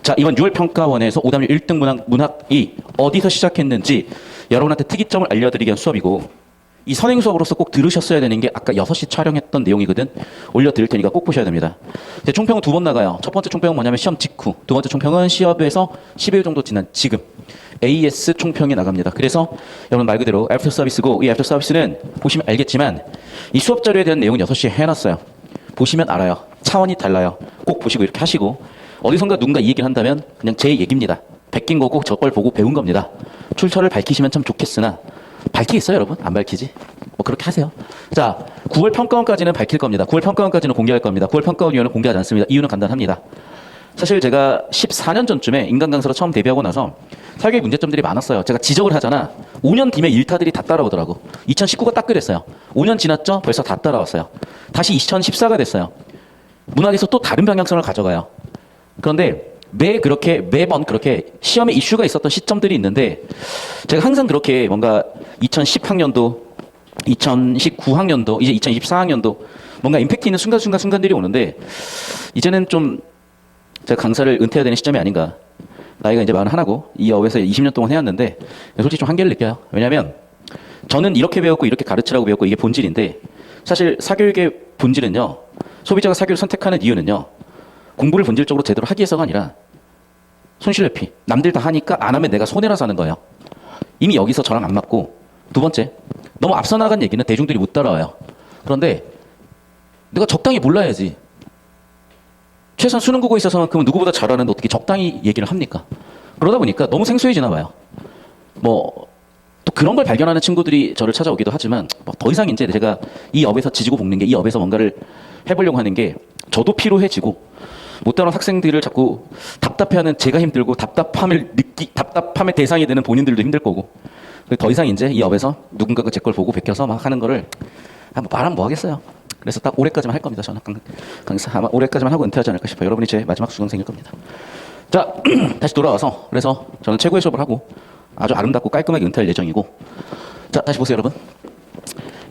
자, 이번 6월 평가원에서 오답률 1등 문학이 어디서 시작했는지 여러분한테 특이점을 알려드리기 위한 수업이고, 이 선행 수업으로서 꼭 들으셨어야 되는 게 아까 6시 촬영했던 내용이거든. 올려드릴 테니까 꼭 보셔야 됩니다. 총평은 2번 나가요. 첫 번째 총평은 뭐냐면 시험 직후, 두 번째 총평은 시험에서 10일 정도 지난 지금 AS 총평이 나갑니다. 그래서 여러분 말 그대로 애프터 서비스고, 이 애프터 서비스는 보시면 알겠지만 이 수업 자료에 대한 내용은 6시에 해놨어요. 보시면 알아요. 차원이 달라요. 꼭 보시고 이렇게 하시고, 어디선가 누군가 이 얘기를 한다면 그냥 제 얘기입니다. 베낀 거고 저걸 보고 배운 겁니다. 출처를 밝히시면 참 좋겠으나 밝히겠어요, 여러분? 안 밝히지? 뭐 그렇게 하세요. 자, 9월 평가원까지는 밝힐 겁니다. 9월 평가원까지는 공개할 겁니다. 9월 평가원 이유는 공개하지 않습니다. 이유는 간단합니다. 사실 제가 14년 전쯤에 인간 강사로 처음 데뷔하고 나서 설계 문제점들이 많았어요. 제가 지적을 하잖아. 5년 뒤면 일타들이 다 따라오더라고. 2019가 딱 그랬어요. 5년 지났죠? 벌써 다 따라왔어요. 다시 2014가 됐어요. 문학에서 또 다른 방향성을 가져가요. 그런데 매번 그렇게 시험에 이슈가 있었던 시점들이 있는데, 제가 항상 그렇게 뭔가 2010학년도, 2019학년도, 이제 2024학년도 뭔가 임팩트 있는 순간들이 오는데, 이제는 좀 제가 강사를 은퇴해야 되는 시점이 아닌가. 나이가 이제 41고 이 업에서 20년 동안 해왔는데 솔직히 좀 한계를 느껴요. 왜냐하면 저는 이렇게 배웠고 이렇게 가르치라고 배웠고 이게 본질인데, 사실 사교육의 본질은요, 소비자가 사교육을 선택하는 이유는요, 공부를 본질적으로 제대로 하기 위해서가 아니라 손실회피, 남들 다 하니까 안 하면 내가 손해라서 하는 거예요. 이미 여기서 저랑 안 맞고, 두 번째, 너무 앞서 나간 얘기는 대중들이 못 따라와요. 그런데 내가 적당히 몰라야지. 최소한 수능 국어에 있어서는 그러면 누구보다 잘하는데 어떻게 적당히 얘기를 합니까? 그러다 보니까 너무 생소해지나 봐요. 뭐 또 그런 걸 발견하는 친구들이 저를 찾아오기도 하지만, 뭐 더 이상 이제 제가 이 업에서 지지고 볶는 게, 이 업에서 뭔가를 해보려고 하는 게 저도 피로해지고, 못 따라온 학생들을 자꾸 답답해하는 제가 힘들고, 답답함의 대상이 되는 본인들도 힘들 거고, 더 이상 이제 이 업에서 누군가가 제 걸 보고 베껴서 막 하는 거를 말하면 뭐 하겠어요. 그래서 딱 올해까지만 할 겁니다. 저는 강사 아마 올해까지만 하고 은퇴하지 않을까 싶어요. 여러분이 제 마지막 수강생일 겁니다. 자, 다시 돌아와서, 그래서 저는 최고의 수업을 하고 아주 아름답고 깔끔하게 은퇴할 예정이고, 자, 다시 보세요, 여러분.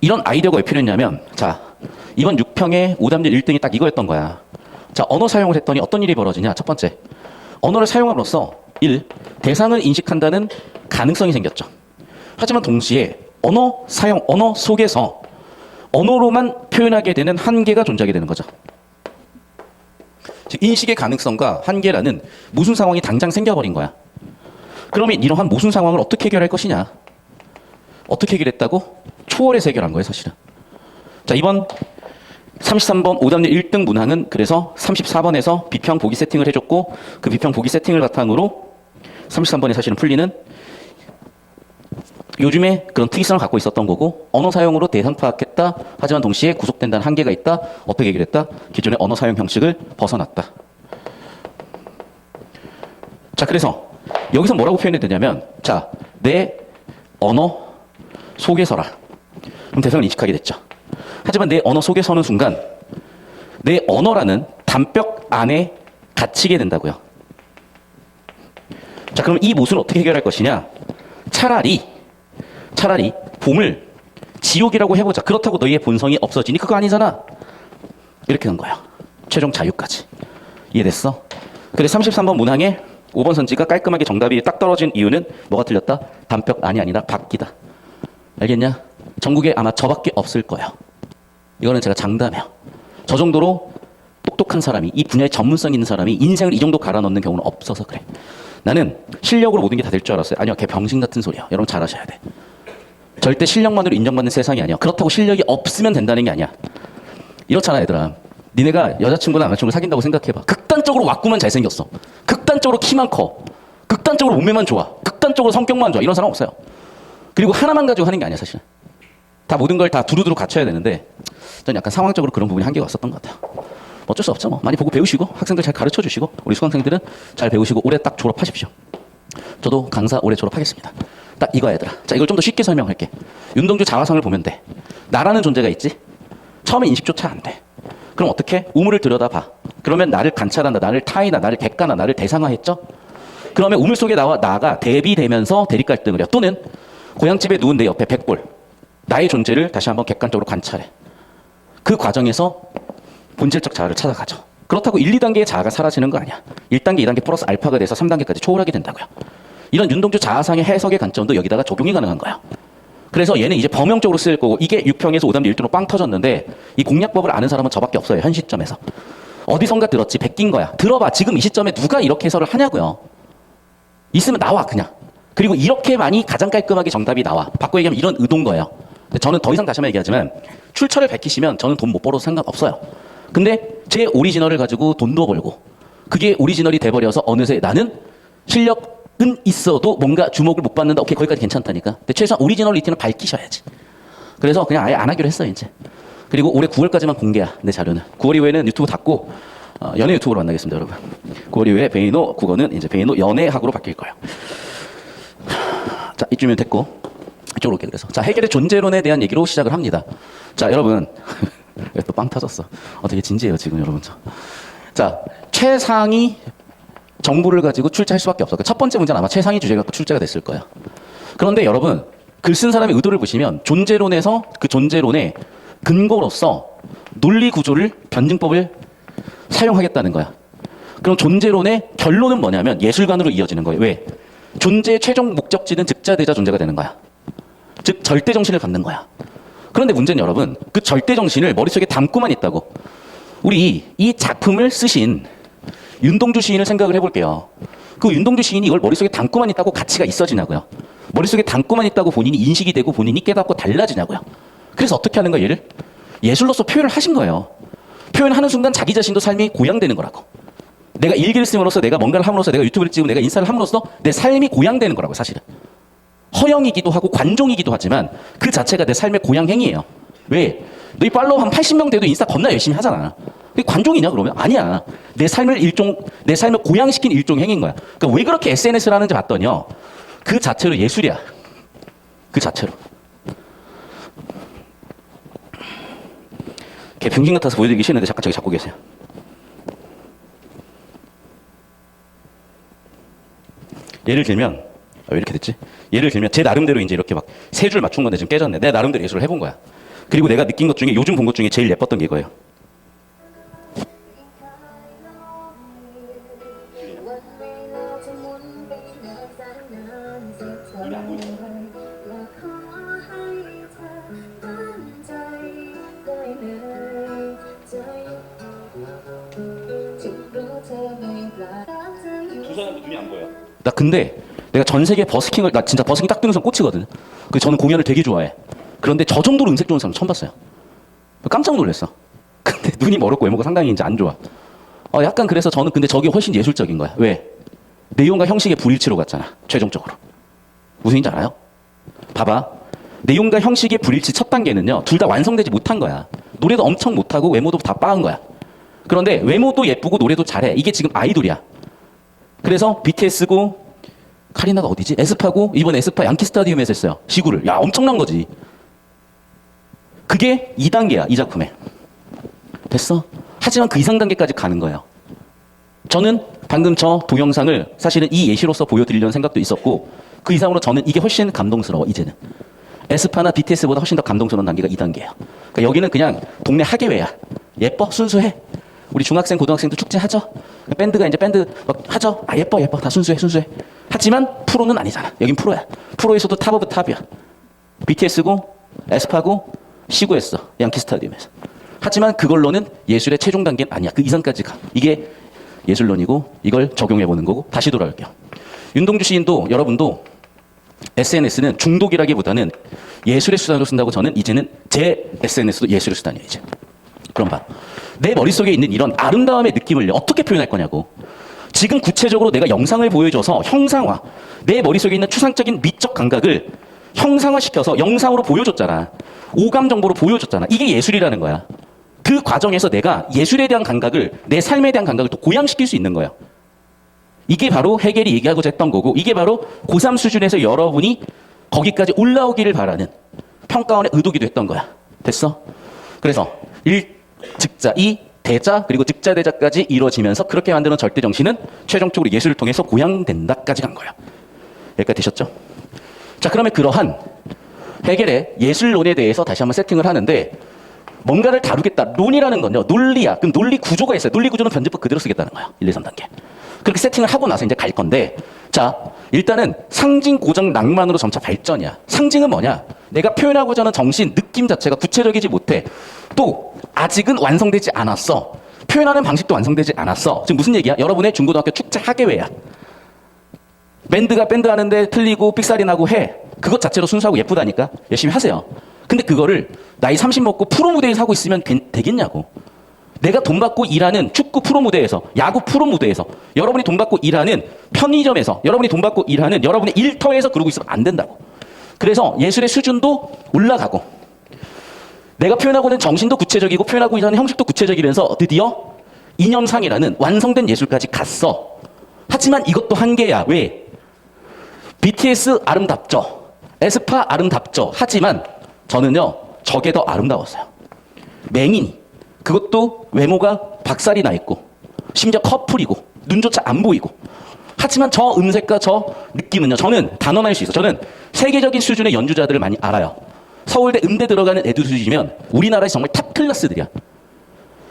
이런 아이디어가 왜 필요했냐면, 자, 이번 6평의 오답률 1등이 딱 이거였던 거야. 자, 언어 사용을 했더니 어떤 일이 벌어지냐. 첫 번째, 언어를 사용함으로써 1. 대상을 인식한다는 가능성이 생겼죠. 하지만 동시에 언어 속에서 언어로만 표현하게 되는 한계가 존재하게 되는 거죠. 즉, 인식의 가능성과 한계라는 모순 상황이 당장 생겨버린 거야. 그러면 이러한 모순 상황을 어떻게 해결할 것이냐. 어떻게 해결했다고? 초월해서 해결한 거예요, 사실은. 자, 이번 33번 오답률 1등 문항은 그래서 34번에서 비평 보기 세팅을 해줬고, 그 비평 보기 세팅을 바탕으로 33번에 사실은 풀리는 요즘에 그런 특이성을 갖고 있었던 거고, 언어 사용으로 대상 파악했다. 하지만 동시에 구속된다는 한계가 있다. 어떻게 해결했다? 기존의 언어 사용 형식을 벗어났다. 자, 그래서 여기서 뭐라고 표현해야 되냐면, 자, 내 언어 속에 서라. 그럼 대상을 인식하게 됐죠. 하지만 내 언어 속에 서는 순간 내 언어라는 담벽 안에 갇히게 된다고요. 자, 그럼 이 모순을 어떻게 해결할 것이냐? 차라리 봄을 지옥이라고 해보자. 그렇다고 너희의 본성이 없어지니 그거 아니잖아. 이렇게 된 거야. 최종 자유까지. 이해됐어? 그래서 33번 문항에 5번 선지가 깔끔하게 정답이 딱 떨어진 이유는 뭐가 틀렸다? 담벽 안이 아니라 밖이다. 알겠냐? 전국에 아마 저밖에 없을 거야. 이거는 제가 장담해요. 저 정도로 똑똑한 사람이, 이 분야에 전문성 있는 사람이 인생을 이 정도 갈아 넣는 경우는 없어서 그래. 나는 실력으로 모든 게 다 될 줄 알았어요. 아니요, 걔 병신 같은 소리야. 여러분 잘 아셔야 돼. 절대 실력만으로 인정받는 세상이 아니야. 그렇다고 실력이 없으면 된다는 게 아니야. 이렇잖아, 얘들아. 니네가 여자친구나 남자친구 사귄다고 생각해봐. 극단적으로 왔구만 잘생겼어. 극단적으로 키만 커. 극단적으로 몸매만 좋아. 극단적으로 성격만 좋아. 이런 사람 없어요. 그리고 하나만 가지고 하는 게 아니야, 사실은. 다 모든 걸 다 두루두루 갖춰야 되는데, 전 약간 상황적으로 그런 부분이 한계가 왔었던 것 같아요. 어쩔 수 없죠. 뭐. 많이 보고 배우시고, 학생들 잘 가르쳐 주시고, 우리 수강생들은 잘 배우시고, 올해 딱 졸업하십시오. 저도 강사 올해 졸업하겠습니다. 딱 이거야, 얘들아. 자, 이걸 좀 더 쉽게 설명할게. 윤동주 자화상을 보면 돼. 나라는 존재가 있지? 처음에 인식조차 안 돼. 그럼 어떻게? 우물을 들여다봐. 그러면 나를 관찰한다. 나를 타인화, 나를 객관화, 나를 대상화했죠? 그러면 우물 속에 나가 대비되면서 대립갈등을 해요. 또는 고향집에 누운 내 옆에 백골. 나의 존재를 다시 한번 객관적으로 관찰해. 그 과정에서 본질적 자아를 찾아가죠. 그렇다고 1, 2단계의 자아가 사라지는 거 아니야. 1단계, 2단계 플러스 알파가 돼서 3단계까지 초월하게 된다고요. 이런 윤동주 자아상의 해석의 관점도 여기다가 적용이 가능한 거야. 그래서 얘는 이제 범용적으로 쓰일 거고, 이게 6평에서 5단계 1등으로 빵 터졌는데 이 공략법을 아는 사람은 저밖에 없어요. 현 시점에서. 어디선가 들었지, 베낀 거야. 들어봐. 지금 이 시점에 누가 이렇게 해설을 하냐고요. 있으면 나와 그냥. 그리고 이렇게만이 가장 깔끔하게 정답이 나와. 바꿔 얘기하면 이런 의도인 거예요. 근데 저는 더 이상 다시 한번 얘기하지만 출처를 밝히시면 저는 돈 못 벌어도 상관없어요. 근데 제 오리지널을 가지고 돈도 벌고 그게 오리지널이 돼버려서 어느새 나는 실력은 있어도 뭔가 주목을 못 받는다. 오케이, 거기까지 괜찮다니까. 근데 최소한 오리지널리티는 밝히셔야지. 그래서 그냥 아예 안 하기로 했어요 이제. 그리고 올해 9월까지만 공개야 내 자료는. 9월 이후에는 유튜브 닫고 연예 유튜브로 만나겠습니다 여러분. 9월 이후에 베이노 국어는 이제 베이노 연예학으로 바뀔 거예요. 자, 이쯤이면 됐고 이쪽으로 올게. 그래서 자, 해겔의 존재론에 대한 얘기로 시작을 합니다. 자, 여러분 또 빵 터졌어. 되게 진지해요 지금 여러분. 자, 최상위 정보를 가지고 출제할 수밖에 없어. 첫 번째 문제는 아마 최상위 주제 갖고 출제가 됐을 거예요. 그런데 여러분 글 쓴 사람의 의도를 보시면 존재론에서 그 존재론의 근거로서 논리 구조를 변증법을 사용하겠다는 거야. 그럼 존재론의 결론은 뭐냐면 예술관으로 이어지는 거예요. 왜? 존재의 최종 목적지는 즉자대자 존재가 되는 거야. 즉 절대 정신을 갖는 거야. 그런데 문제는 여러분 그 절대 정신을 머릿속에 담고만 있다고. 우리 이 작품을 쓰신 윤동주 시인을 생각을 해볼게요. 그 윤동주 시인이 이걸 머릿속에 담고만 있다고 가치가 있어지냐고요. 머릿속에 담고만 있다고 본인이 인식이 되고 본인이 깨닫고 달라지냐고요. 그래서 어떻게 하는 거야 얘를? 예술로서 표현을 하신 거예요. 표현하는 순간 자기 자신도 삶이 고양되는 거라고. 내가 일기를 쓰므로써 내가 뭔가를 함으로써 내가 유튜브를 찍으면 내가 인사를 함으로써 내 삶이 고양되는 거라고 사실은. 허영이기도 하고 관종이기도 하지만 그 자체가 내 삶의 고양행위예요. 왜? 너희 팔로워 한 80명 돼도 인스타 겁나 열심히 하잖아. 그게 관종이냐 그러면? 아니야. 내 삶을 고양시킨 일종 행위인 거야. 그러니까 왜 그렇게 SNS를 하는지 봤더니요. 그 자체로 예술이야. 그 자체로. 걔 병신 같아서 보여드리기 싫은데 잠깐 저기 잡고 계세요. 예를 들면 왜 이렇게 됐지? 예를 들면 제 나름대로 이제 이렇게 막 세 줄 맞춘 건데 지금 깨졌네. 내 나름대로 예술을 해본 거야. 그리고 내가 느낀 것 중에 요즘 본 것 중에 제일 예뻤던 게 이거예요. 두 사람도 눈이 안 보여. 나 근데 내가 전 세계 버스킹을 나 진짜 버스킹 딱 뜨는 순간 꽂히거든. 그래서 저는 공연을 되게 좋아해. 그런데 저 정도로 음색 좋은 사람 처음 봤어요. 깜짝 놀랐어. 근데 눈이 멀었고 외모가 상당히 이제 안 좋아. 약간 그래서 저는 근데 저게 훨씬 예술적인 거야. 왜? 내용과 형식의 불일치로 갔잖아. 최종적으로. 무슨 얘기인지 알아요? 봐봐. 내용과 형식의 불일치 첫 단계는요. 둘 다 완성되지 못한 거야. 노래도 엄청 못하고 외모도 다 빠은 거야. 그런데 외모도 예쁘고 노래도 잘해. 이게 지금 아이돌이야. 그래서 BTS고 카리나가 어디지? 에스파고 이번 에스파 양키 스타디움에서 했어요. 시구를. 야, 엄청난 거지. 그게 2단계야. 이 작품에. 됐어? 하지만 그 이상 단계까지 가는 거예요. 저는 방금 저 동영상을 사실은 이 예시로서 보여드리려는 생각도 있었고 그 이상으로 저는 이게 훨씬 감동스러워. 이제는. 에스파나 BTS보다 훨씬 더 감동스러운 단계가 2단계예요. 그러니까 여기는 그냥 동네 하계회야. 예뻐? 순수해? 우리 중학생, 고등학생도 축제하죠? 밴드가 이제 밴드 하죠? 예뻐. 다 순수해. 하지만 프로는 아니잖아. 여긴 프로야. 프로에서도 탑 오브 탑이야. BTS고, 에스파고, 시구했어. 양키 스타디움에서. 하지만 그걸로는 예술의 최종 단계는 아니야. 그 이상까지 가. 이게 예술론이고 이걸 적용해보는 거고 다시 돌아올게요. 윤동주 시인도 여러분도 SNS는 중독이라기보다는 예술의 수단으로 쓴다고 저는 이제는 제 SNS도 예술의 수단이에요. 이제. 그럼 봐. 내 머릿속에 있는 이런 아름다움의 느낌을 어떻게 표현할 거냐고. 지금 구체적으로 내가 영상을 보여줘서 형상화, 내 머릿속에 있는 추상적인 미적 감각을 형상화시켜서 영상으로 보여줬잖아. 오감 정보로 보여줬잖아. 이게 예술이라는 거야. 그 과정에서 내가 예술에 대한 감각을, 내 삶에 대한 감각을 또 고양시킬 수 있는 거예요. 이게 바로 해겔이 얘기하고자 했던 거고, 이게 바로 고3 수준에서 여러분이 거기까지 올라오기를 바라는 평가원의 의도기도 했던 거야. 됐어? 그래서 1, 즉자, 2, 대자, 그리고 즉자, 대자까지 이루어지면서 그렇게 만드는 절대 정신은 최종적으로 예술을 통해서 고양된다까지 간 거야. 여기까지 되셨죠? 자, 그러면 그러한 해겔의 예술론에 대해서 다시 한번 세팅을 하는데, 뭔가를 다루겠다. 논이라는 건요, 논리야. 그럼 논리 구조가 있어요. 논리 구조는 변제법 그대로 쓰겠다는 거야. 1, 2, 3단계. 그렇게 세팅을 하고 나서 이제 갈 건데, 자, 일단은 상징, 고정, 낭만으로 점차 발전이야. 상징은 뭐냐? 내가 표현하고자 하는 정신, 느낌 자체가 구체적이지 못해. 또, 아직은 완성되지 않았어. 표현하는 방식도 완성되지 않았어. 지금 무슨 얘기야? 여러분의 중고등학교 축제 학예회야. 밴드가 밴드 하는데 틀리고 삑사리 나고 해. 그것 자체로 순수하고 예쁘다니까? 열심히 하세요. 근데 그거를 나이 30 먹고 프로 무대에서 하고 있으면 되겠냐고. 내가 돈 받고 일하는 축구 프로 무대에서, 야구 프로 무대에서, 여러분이 돈 받고 일하는 편의점에서, 여러분이 돈 받고 일하는 여러분의 일터에서 그러고 있으면 안 된다고. 그래서 예술의 수준도 올라가고, 내가 표현하고 있는 정신도 구체적이고 표현하고 있는 형식도 구체적이면서 드디어 이념상이라는 완성된 예술까지 갔어. 하지만 이것도 한계야. 왜? BTS 아름답죠. 에스파 아름답죠. 하지만 저는요, 저게 더 아름다웠어요. 맹인이. 그것도 외모가 박살이 나 있고, 심지어 커플이고, 눈조차 안 보이고. 하지만 저 음색과 저 느낌은요, 저는 단언할 수 있어요. 저는 세계적인 수준의 연주자들을 많이 알아요. 서울대 음대 들어가는 애들 수준이면 우리나라에서 정말 탑 클래스들이야.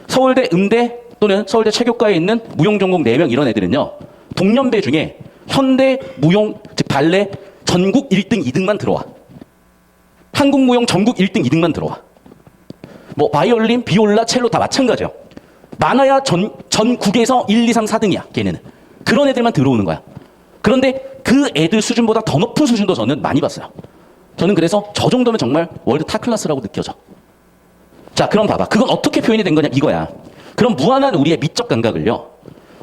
서울대 음대 또는 서울대 체교과에 있는 무용 전공 4명 이런 애들은요, 동년배 중에 현대 무용, 즉 발레 전국 1등, 2등만 들어와. 한국 무용 전국 1등, 2등만 들어와. 뭐 바이올린, 비올라, 첼로 다 마찬가지야. 많아야 전국에서 1, 2, 3, 4등이야. 걔네는. 그런 애들만 들어오는 거야. 그런데 그 애들 수준보다 더 높은 수준도 저는 많이 봤어요. 저는 그래서 저 정도면 정말 월드 탑 클래스라고 느껴져. 자, 그럼 봐봐. 그건 어떻게 표현이 된 거냐 이거야. 그럼 무한한 우리의 미적 감각을요,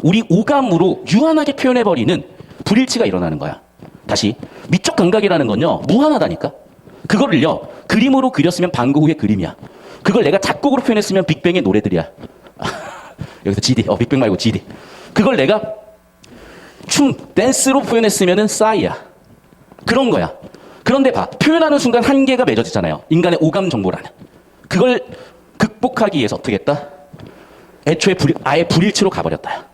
우리 오감으로 유한하게 표현해버리는 불일치가 일어나는 거야. 다시, 미적 감각이라는 건요, 무한하다니까. 그거를요, 그림으로 그렸으면 방고흐의 그림이야. 그걸 내가 작곡으로 표현했으면 빅뱅의 노래들이야. 여기서 GD, 빅뱅 말고 GD. 그걸 내가 댄스로 표현했으면은 싸이야. 그런 거야. 그런데 봐, 표현하는 순간 한계가 맺어지잖아요. 인간의 오감 정보라는. 그걸 극복하기 위해서 어떻게 했다? 애초에 아예 불일치로 가버렸다.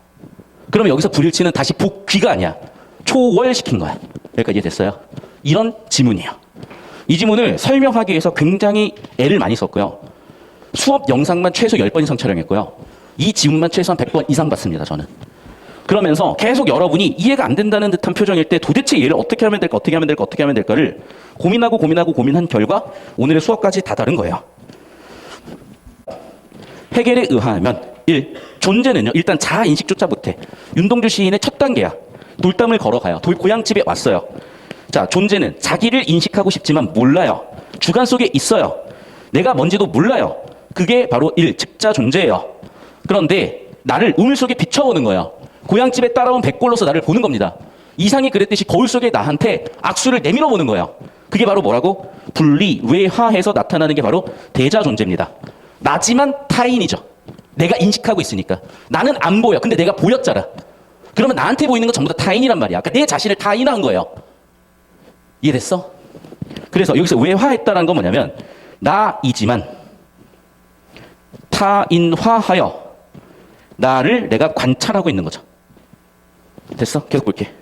그러면 여기서 불일치는 다시 복귀가 아니야. 초월시킨 거야. 여기까지 이해됐어요? 이런 지문이에요. 이 지문을 설명하기 위해서 굉장히 애를 많이 썼고요. 수업 영상만 최소 10번 이상 촬영했고요. 이 지문만 최소한 100번 이상 봤습니다, 저는. 그러면서 계속 여러분이 이해가 안 된다는 듯한 표정일 때 도대체 얘를 어떻게 하면 될까, 어떻게 하면 될까, 어떻게 하면 될까를 고민한 결과 오늘의 수업까지 다 다른 거예요. 헤겔에 의하면 1. 존재는요, 일단 자아인식조차 못해. 윤동주 시인의 첫 단계야. 돌담을 걸어가요. 고향집에 왔어요. 자, 존재는 자기를 인식하고 싶지만 몰라요. 주관 속에 있어요. 내가 뭔지도 몰라요. 그게 바로 1. 즉자 존재예요. 그런데 나를 우물 속에 비춰오는 거예요. 고향집에 따라온 백골로서 나를 보는 겁니다. 이상이 그랬듯이 거울 속에 나한테 악수를 내밀어 보는 거예요. 그게 바로 뭐라고? 분리, 외화해서 나타나는 게 바로 대자 존재입니다. 나지만 타인이죠. 내가 인식하고 있으니까. 나는 안 보여. 근데 내가 보였잖아. 그러면 나한테 보이는 건 전부 다 타인이란 말이야. 그러니까 내 자신을 타인화한 거예요. 이해됐어? 그래서 여기서 외화했다는 건 뭐냐면, 나이지만 타인화하여 나를 내가 관찰하고 있는 거죠. 됐어? 계속 볼게.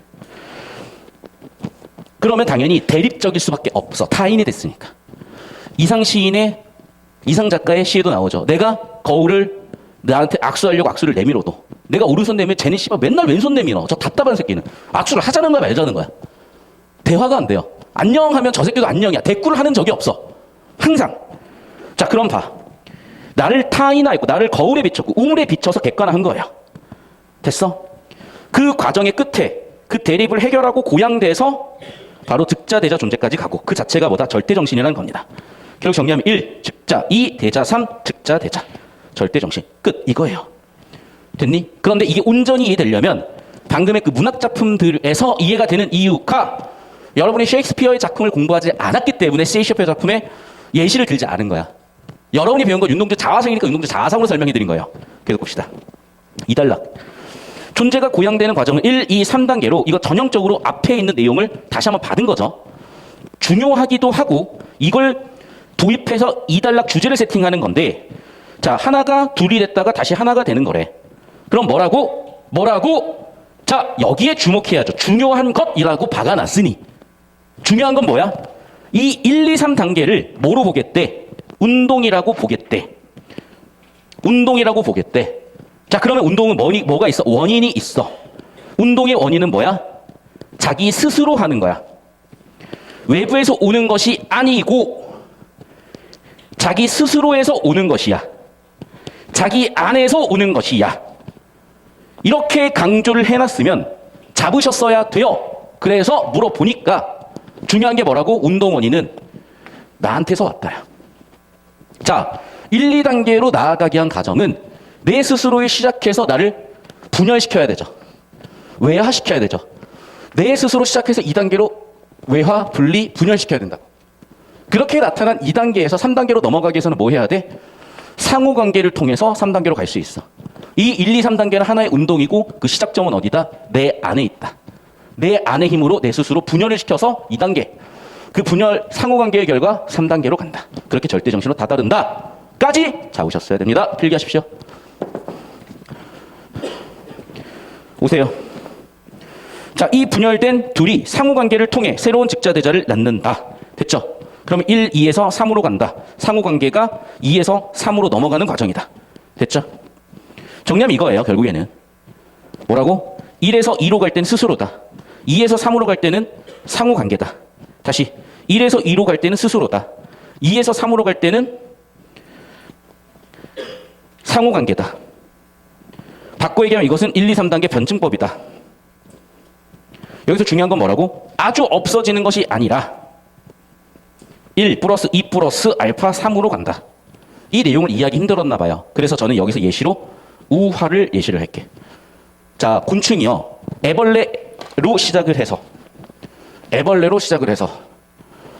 그러면 당연히 대립적일 수밖에 없어. 타인이 됐으니까. 이상 작가의 시에도 나오죠. 내가 거울을 나한테 악수하려고 악수를 내밀어도, 내가 오른손 내밀면 쟤는 씨발 맨날 왼손 내밀어. 저 답답한 새끼는. 악수를 하자는 거야 말자는 거야. 대화가 안 돼요. 안녕하면 저 새끼도 안녕이야. 대꾸를 하는 적이 없어. 항상. 자, 그럼 봐. 나를 타인화했고 나를 거울에 비췄고 우물에 비춰서 객관화한 거예요. 됐어? 그 과정의 끝에 그 대립을 해결하고 고양돼서 바로 득자, 대자, 존재까지 가고, 그 자체가 뭐다? 절대정신이라는 겁니다. 결국 정리하면 1. 즉자, 2. 대자, 3. 득자, 대자. 절대정신. 끝. 이거예요. 됐니? 그런데 이게 온전히 이해되려면 방금의 그 문학작품들에서 이해가 되는 이유가, 여러분이 셰익스피어의 작품을 공부하지 않았기 때문에 셰익스피어 작품의 예시를 들지 않은 거야. 여러분이 배운 건 윤동주 자화상이니까 윤동주 자화상으로 설명해 드린 거예요. 계속 봅시다. 2단락. 존재가 고양되는 과정은 1, 2, 3단계로 이거 전형적으로 앞에 있는 내용을 다시 한번 받은 거죠. 중요하기도 하고 이걸 도입해서 2단락 주제를 세팅하는 건데, 자, 하나가 둘이 됐다가 다시 하나가 되는 거래. 그럼 뭐라고? 자, 여기에 주목해야죠. 중요한 것이라고 박아놨으니. 중요한 건 뭐야? 이 1, 2, 3단계를 뭐로 보겠대? 운동이라고 보겠대. 운동이라고 보겠대. 자, 그러면 운동은 뭐가 있어? 원인이 있어. 운동의 원인은 뭐야? 자기 스스로 하는 거야. 외부에서 오는 것이 아니고 자기 스스로에서 오는 것이야. 자기 안에서 오는 것이야. 이렇게 강조를 해놨으면 잡으셨어야 돼요. 그래서 물어보니까 중요한 게 뭐라고? 운동 원인은 나한테서 왔다야. 자, 1, 2단계로 나아가기 위한 과정은 내 스스로에 시작해서 나를 분열시켜야 되죠. 외화시켜야 되죠. 내 스스로 시작해서 2단계로 외화, 분리, 분열시켜야 된다. 그렇게 나타난 2단계에서 3단계로 넘어가기 위해서는 뭐 해야 돼? 상호관계를 통해서 3단계로 갈 수 있어. 이 1, 2, 3단계는 하나의 운동이고 그 시작점은 어디다? 내 안에 있다. 내 안의 힘으로 내 스스로 분열을 시켜서 2단계. 그 분열 상호관계의 결과 3단계로 간다. 그렇게 절대정신으로 다다른다. 까지 잡으셨어야 됩니다. 필기하십시오. 오세요. 자, 이 분열된 둘이 상호관계를 통해 새로운 직자대자를 낳는다. 됐죠? 그러면 1, 2에서 3으로 간다. 상호관계가 2에서 3으로 넘어가는 과정이다. 됐죠? 정리하면 이거예요. 결국에는. 뭐라고? 1에서 2로 갈 때는 스스로다. 2에서 3으로 갈 때는 상호관계다. 다시 1에서 2로 갈 때는 스스로다. 2에서 3으로 갈 때는 상호관계다. 바꿔 얘기하면 이것은 1, 2, 3단계 변증법이다. 여기서 중요한 건 뭐라고? 아주 없어지는 것이 아니라 1 플러스 2 플러스 알파 3으로 간다. 이 내용을 이해하기 힘들었나 봐요. 그래서 저는 여기서 예시로 우화를 예시를 할게. 자, 곤충이요. 애벌레로 시작을 해서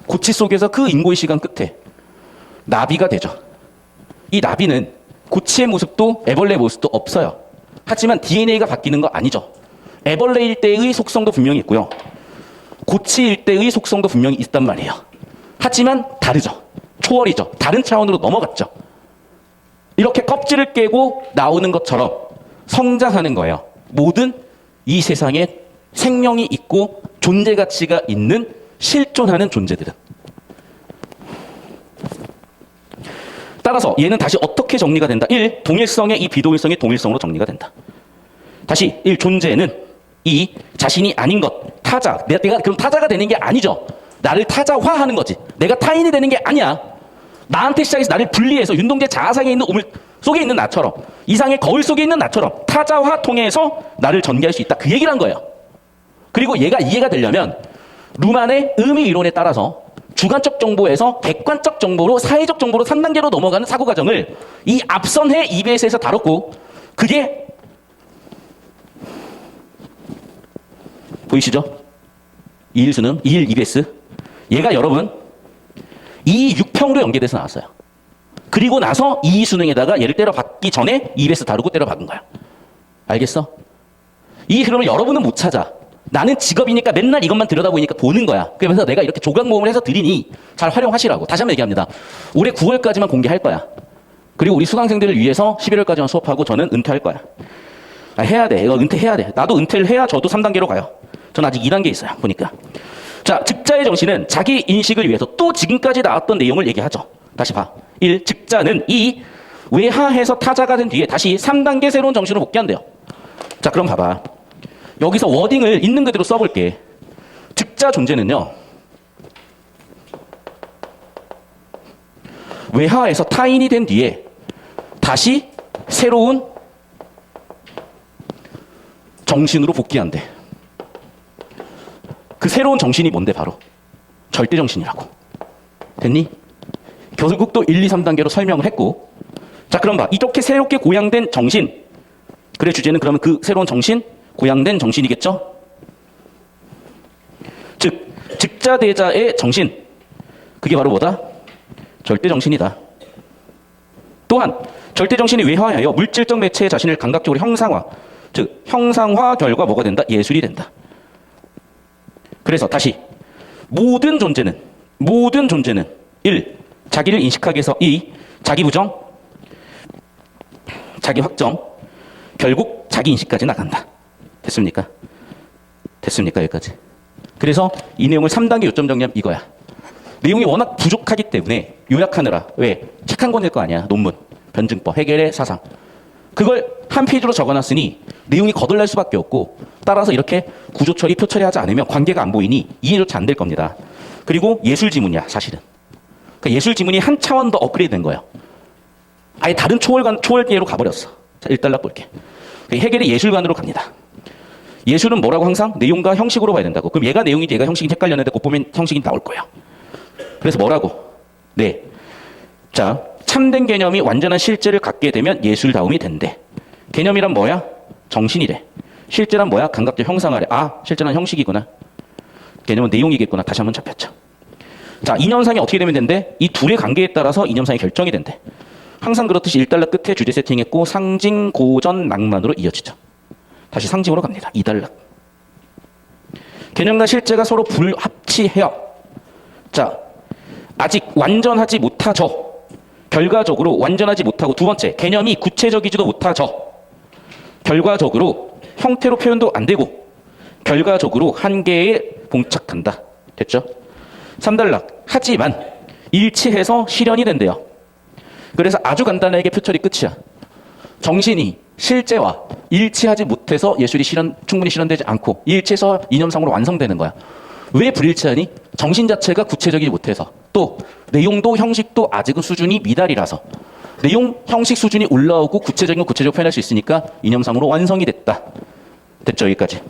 고치 속에서 그 인고의 시간 끝에 나비가 되죠. 이 나비는 고치의 모습도 애벌레의 모습도 없어요. 하지만 DNA가 바뀌는 거 아니죠. 애벌레일 때의 속성도 분명히 있고요. 고치일 때의 속성도 분명히 있단 말이에요. 하지만 다르죠. 초월이죠. 다른 차원으로 넘어갔죠. 이렇게 껍질을 깨고 나오는 것처럼 성장하는 거예요. 모든 이 세상에 생명이 있고 존재 가치가 있는 실존하는 존재들은. 따라서 얘는 다시 어떻게 정리가 된다? 1. 동일성의 이 비동일성이 동일성으로 정리가 된다. 다시 1. 존재는 이 자신이 아닌 것, 타자. 내가 그럼 타자가 되는 게 아니죠. 나를 타자화하는 거지. 내가 타인이 되는 게 아니야. 나한테 시작해서 나를 분리해서 윤동재 자아상에 있는 우물 속에 있는 나처럼, 이상의 거울 속에 있는 나처럼 타자화 통해서 나를 전개할 수 있다. 그 얘기를 한 거예요. 그리고 얘가 이해가 되려면 루만의 의미 이론에 따라서 주관적 정보에서 객관적 정보로 사회적 정보로 3단계로 넘어가는 사고 과정을 이 앞선 해 EBS에서 다뤘고, 그게 보이시죠? 2일 수능, 2일 EBS. 얘가 여러분 2, 6평으로 연계돼서 나왔어요. 그리고 나서 2 수능에다가 얘를 때려박기 전에 EBS 다루고 때려박은 거야. 알겠어? 이 흐름을 여러분은 못 찾아. 나는 직업이니까 맨날 이것만 들여다보니까 보는 거야. 그래서 내가 이렇게 조각 모음을 해서 드리니 잘 활용하시라고. 다시 한번 얘기합니다. 올해 9월까지만 공개할 거야. 그리고 우리 수강생들을 위해서 11월까지만 수업하고 저는 은퇴할 거야. 해야 돼. 이거 은퇴해야 돼. 나도 은퇴를 해야 저도 3단계로 가요. 전 아직 2단계 있어요. 보니까. 자, 직자의 정신은 자기 인식을 위해서 또 지금까지 나왔던 내용을 얘기하죠. 다시 봐. 1. 직자는 이 외하에서 타자가 된 뒤에 다시 3단계 새로운 정신으로 복귀한대요. 자, 그럼 봐봐. 여기서 워딩을 있는 그대로 써볼게. 직자 존재는요, 외하에서 타인이 된 뒤에 다시 새로운 정신으로 복귀한대. 그 새로운 정신이 뭔데? 바로 절대정신이라고. 됐니? 결국 또 1, 2, 3단계로 설명을 했고, 자, 그럼 봐. 이렇게 새롭게 고양된 정신, 그래 주제는 그러면 그 새로운 정신, 고양된 정신이겠죠? 즉, 직자대자의 정신, 그게 바로 뭐다? 절대정신이다. 또한 절대정신이 외화하여 물질적 매체의 자신을 감각적으로 형상화, 즉 형상화 결과 뭐가 된다? 예술이 된다. 그래서 다시 모든 존재는 1. 자기를 인식하기 위해서 2. 자기 부정, 자기 확정, 결국 자기 인식까지 나간다. 됐습니까? 여기까지. 그래서 이 내용을 3단계 요점 정리하면 이거야. 내용이 워낙 부족하기 때문에 요약하느라, 왜? 책 한 권 낼 거 아니야, 논문. 변증법, 해겔의 사상. 그걸 한 페이지로 적어놨으니 내용이 거덜날 수밖에 없고 따라서 이렇게 구조 처리, 표 처리하지 않으면 관계가 안 보이니 이해조차 안 될 겁니다. 그리고 예술 지문이야, 사실은. 그러니까 예술 지문이 한 차원 더 업그레이드 된 거예요. 아예 다른 초월계로 가버렸어. 자, 1단락 볼게. 해겔이 예술관으로 갑니다. 예술은 뭐라고 항상 내용과 형식으로 봐야 된다고. 그럼 얘가 내용인지 얘가 형식인지 헷갈렸는데 곧 보면 형식이 나올 거예요. 그래서 뭐라고? 네. 자, 참된 개념이 완전한 실제를 갖게 되면 예술다움이 된대. 개념이란 뭐야? 정신이래. 실제란 뭐야? 감각적 형상하래. 아, 실제란 형식이구나. 개념은 내용이겠구나. 다시 한번 잡혔죠. 자, 이념상이 어떻게 되면 된대? 이 둘의 관계에 따라서 이념상이 결정이 된대. 항상 그렇듯이 1단락 끝에 주제 세팅했고 상징, 고전, 낭만으로 이어지죠. 다시 상징으로 갑니다. 2단락. 개념과 실제가 서로 불합치해요. 자, 아직 완전하지 못하죠. 결과적으로 완전하지 못하고 두 번째, 개념이 구체적이지도 못하죠. 결과적으로 형태로 표현도 안 되고 결과적으로 한계에 봉착한다. 됐죠? 3단락. 하지만 일치해서 실현이 된대요. 그래서 아주 간단하게 표철이 끝이야. 정신이 실제와 일치하지 못해서 예술이 충분히 실현되지 않고 일치해서 이념상으로 완성되는 거야. 왜 불일치하니? 정신 자체가 구체적이지 못해서 또 내용도 형식도 아직은 수준이 미달이라서 내용, 형식 수준이 올라오고 구체적인 건 구체적으로 표현할 수 있으니까 이념상으로 완성이 됐다. 됐죠? 여기까지.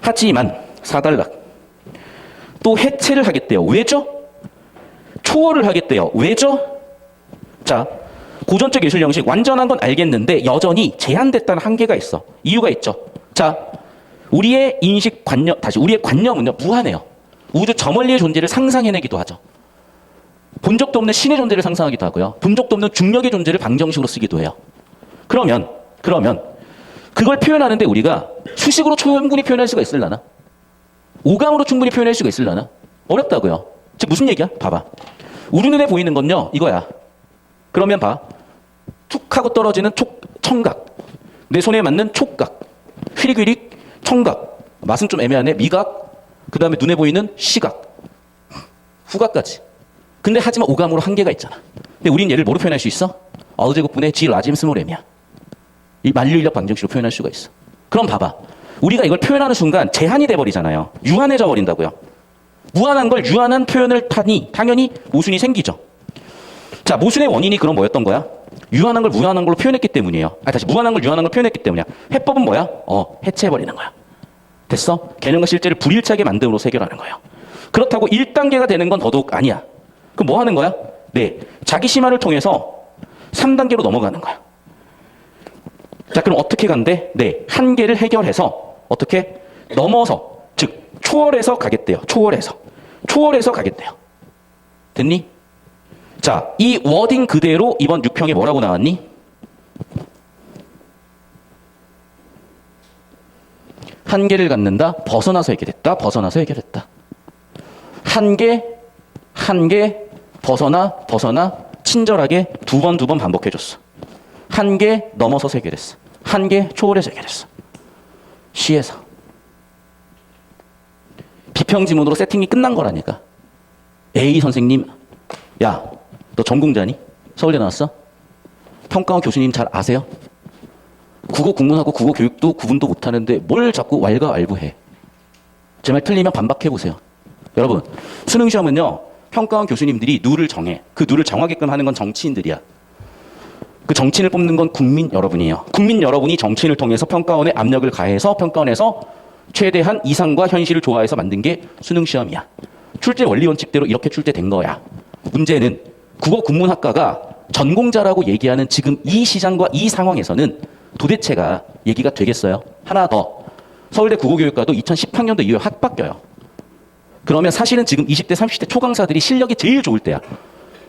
하지만 4단락. 또 해체를 하겠대요. 왜죠? 초월을 하겠대요. 왜죠? 자, 고전적 예술 형식 완전한 건 알겠는데 여전히 제한됐다는 한계가 있어. 이유가 있죠. 자, 우리의 인식 관념, 다시 우리의 관념은요 무한해요. 우주 저 멀리의 존재를 상상해내기도 하죠. 본 적도 없는 신의 존재를 상상하기도 하고요. 본 적도 없는 중력의 존재를 방정식으로 쓰기도 해요. 그러면 그걸 표현하는데 우리가 수식으로 충분히 표현할 수가 있을라나? 오감으로 충분히 표현할 수가 있을라나? 어렵다고요. 즉 무슨 얘기야? 봐봐. 우리 눈에 보이는 건요 이거야. 그러면 봐. 툭 하고 떨어지는 청각. 내 손에 맞는 촉각. 휘리귀리 청각. 맛은 좀 애매하네. 미각. 그 다음에 눈에 보이는 시각. 후각까지. 근데 하지만 오감으로 한계가 있잖아. 근데 우린 얘를 뭐로 표현할 수 있어? 어제곱분의 G 라짐 스몰M이야. 이 만류인력 방정식으로 표현할 수가 있어. 그럼 봐봐. 우리가 이걸 표현하는 순간 제한이 돼버리잖아요. 유한해져 버린다고요. 무한한 걸 유한한 표현을 타니 당연히 모순이 생기죠. 자, 모순의 원인이 그럼 뭐였던 거야? 유한한 걸 무한한 걸로 표현했기 때문이에요. 다시 무한한 걸 유한한 걸로 표현했기 때문이야. 해법은 뭐야? 해체해버리는 거야. 됐어? 개념과 실제를 불일치하게 만듦으로 해결하는 거예요. 그렇다고 1단계가 되는 건 더더욱 아니야. 그럼 뭐 하는 거야? 네, 자기 심화를 통해서 3단계로 넘어가는 거야. 자, 그럼 어떻게 간대? 네, 한계를 해결해서 어떻게? 넘어서, 즉 초월해서 가겠대요. 초월해서 가겠대요. 됐니? 자, 이 워딩 그대로 이번 6평에 뭐라고 나왔니? 한계를 갖는다. 벗어나서 해결했다. 한계, 벗어나 친절하게 두 번 반복해줬어. 한계 넘어서서 해결했어. 한계 초월해서 해결했어. 시에서. 비평지문으로 세팅이 끝난 거라니까. A 선생님, 야, 너 전공자니? 서울대 나왔어? 평가원 교수님 잘 아세요? 국어 국문하고 국어 교육도 구분도 못하는데 뭘 자꾸 왈가왈부해. 제 말 틀리면 반박해보세요. 여러분, 수능시험은요 평가원 교수님들이 룰을 정해. 그 룰을 정하게끔 하는 건 정치인들이야. 그 정치인을 뽑는 건 국민 여러분이에요. 국민 여러분이 정치인을 통해서 평가원에 압력을 가해서 평가원에서 최대한 이상과 현실을 조화해서 만든 게 수능시험이야. 출제 원리 원칙대로 이렇게 출제된 거야. 문제는 국어 국문학과가 전공자라고 얘기하는 지금 이 시장과 이 상황에서는 도대체가 얘기가 되겠어요? 하나 더. 서울대 국어교육과도 2010학년도 이후에 확 바뀌어요. 그러면 사실은 지금 20대, 30대 초강사들이 실력이 제일 좋을 때야.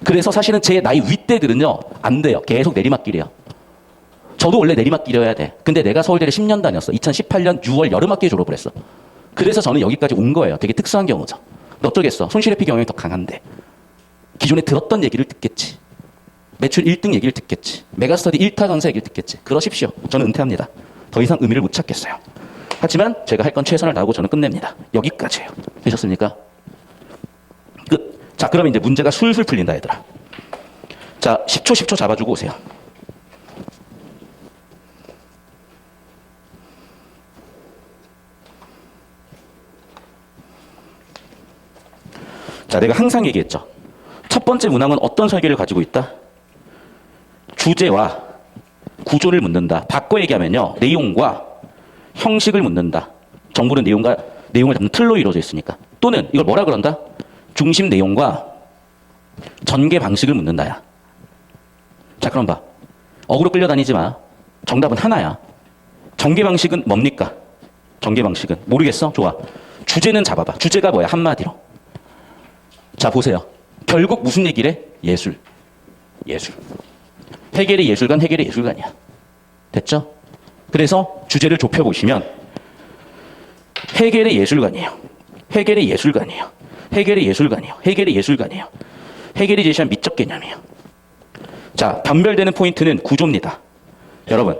그래서 사실은 제 나이 윗대들은요, 안 돼요. 계속 내리막길이에요. 저도 원래 내리막길이어야 돼. 근데 내가 서울대를 10년 다녔어. 2018년 6월 여름학기에 졸업을 했어. 그래서 저는 여기까지 온 거예요. 되게 특수한 경우죠. 어쩌겠어. 손실회피 경향이 더 강한데. 기존에 들었던 얘기를 듣겠지. 매출 1등 얘기를 듣겠지. 메가스터디 1타 강사 얘기를 듣겠지. 그러십시오. 저는 은퇴합니다. 더 이상 의미를 못 찾겠어요. 하지만 제가 할 건 최선을 다하고 저는 끝냅니다. 여기까지예요. 되셨습니까? 끝. 자, 그러면 이제 문제가 술술 풀린다, 얘들아. 자, 10초 잡아주고 오세요. 자, 내가 항상 얘기했죠. 첫 번째 문항은 어떤 설계를 가지고 있다? 주제와 구조를 묻는다. 바꿔 얘기하면요. 내용과 형식을 묻는다. 정보는 내용을 잡는 틀로 이루어져 있으니까. 또는 이걸 뭐라 그런다? 중심 내용과 전개 방식을 묻는다야. 자, 그럼 봐. 어그로 끌려다니지 마. 정답은 하나야. 전개 방식은 뭡니까? 전개 방식은 모르겠어? 좋아. 주제는 잡아봐. 주제가 뭐야? 한마디로. 자, 보세요. 결국 무슨 얘기를 해? 예술. 해겔의 예술관이야. 됐죠? 그래서 주제를 좁혀보시면 해겔의 예술관이에요. 해겔이 제시한 미적 개념이에요. 자, 변별되는 포인트는 구조입니다. 여러분,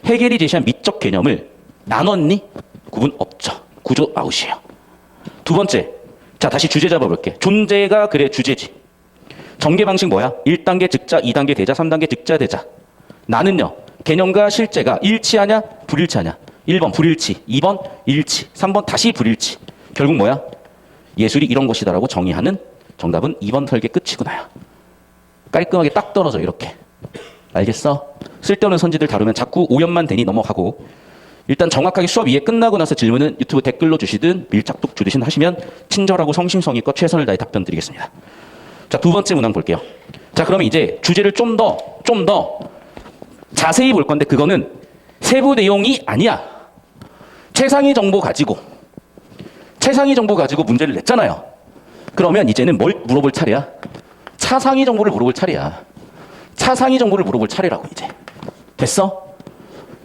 해겔이 제시한 미적 개념을 나눴니? 구분 없죠. 구조 아웃이에요. 두 번째, 자, 다시 주제 잡아볼게. 존재가 그래 주제지. 전개 방식 뭐야? 1단계 즉자, 2단계 대자, 3단계 즉자, 대자. 나는요, 개념과 실제가 일치하냐, 불일치하냐. 1번 불일치, 2번 일치, 3번 다시 불일치. 결국 뭐야? 예술이 이런 것이다라고 정의하는 정답은 2번 설계 끝이구나요. 깔끔하게 딱 떨어져, 이렇게. 알겠어? 쓸데없는 선지들 다루면 자꾸 오염만 되니 넘어가고, 일단 정확하게 수업 이해 끝나고 나서 질문은 유튜브 댓글로 주시든 밀착독 주듯이 하시면 친절하고 성심성의껏 최선을 다해 답변 드리겠습니다. 자, 두 번째 문항 볼게요. 자, 그러면 이제 주제를 좀 더 자세히 볼 건데, 그거는 세부 내용이 아니야. 최상위 정보 가지고 문제를 냈잖아요. 그러면 이제는 뭘 물어볼 차례야? 차상위 정보를 물어볼 차례야. 차상위 정보를 물어볼 차례라고, 이제. 됐어?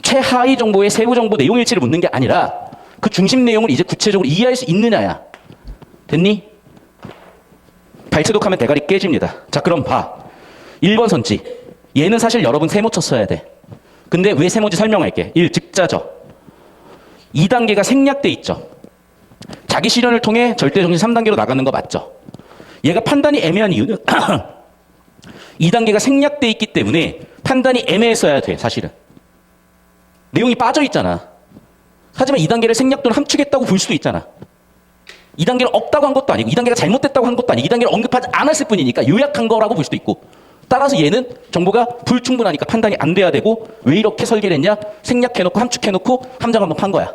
최하위 정보의 세부 정보 내용 일치를 묻는 게 아니라 그 중심 내용을 이제 구체적으로 이해할 수 있느냐야. 됐니? 발췌독하면 대가리 깨집니다. 자, 그럼 봐. 1번 선지. 얘는 사실 여러분 세모쳐 써야 돼. 근데 왜 세모인지 설명할게. 1. 즉자죠. 2단계가 생략돼 있죠. 자기 실현을 통해 절대정신 3단계로 나가는 거 맞죠? 얘가 판단이 애매한 이유는 2단계가 생략돼 있기 때문에 판단이 애매했어야 돼, 사실은. 내용이 빠져 있잖아. 하지만 2단계를 생략 또는 함축했다고 볼 수도 있잖아. 2단계를 없다고 한 것도 아니고 2단계가 잘못됐다고 한 것도 아니고 2단계를 언급하지 않았을 뿐이니까 요약한 거라고 볼 수도 있고, 따라서 얘는 정보가 불충분하니까 판단이 안 돼야 되고, 왜 이렇게 설계를 했냐? 생략해놓고 함축해놓고 함정 한번 판 거야.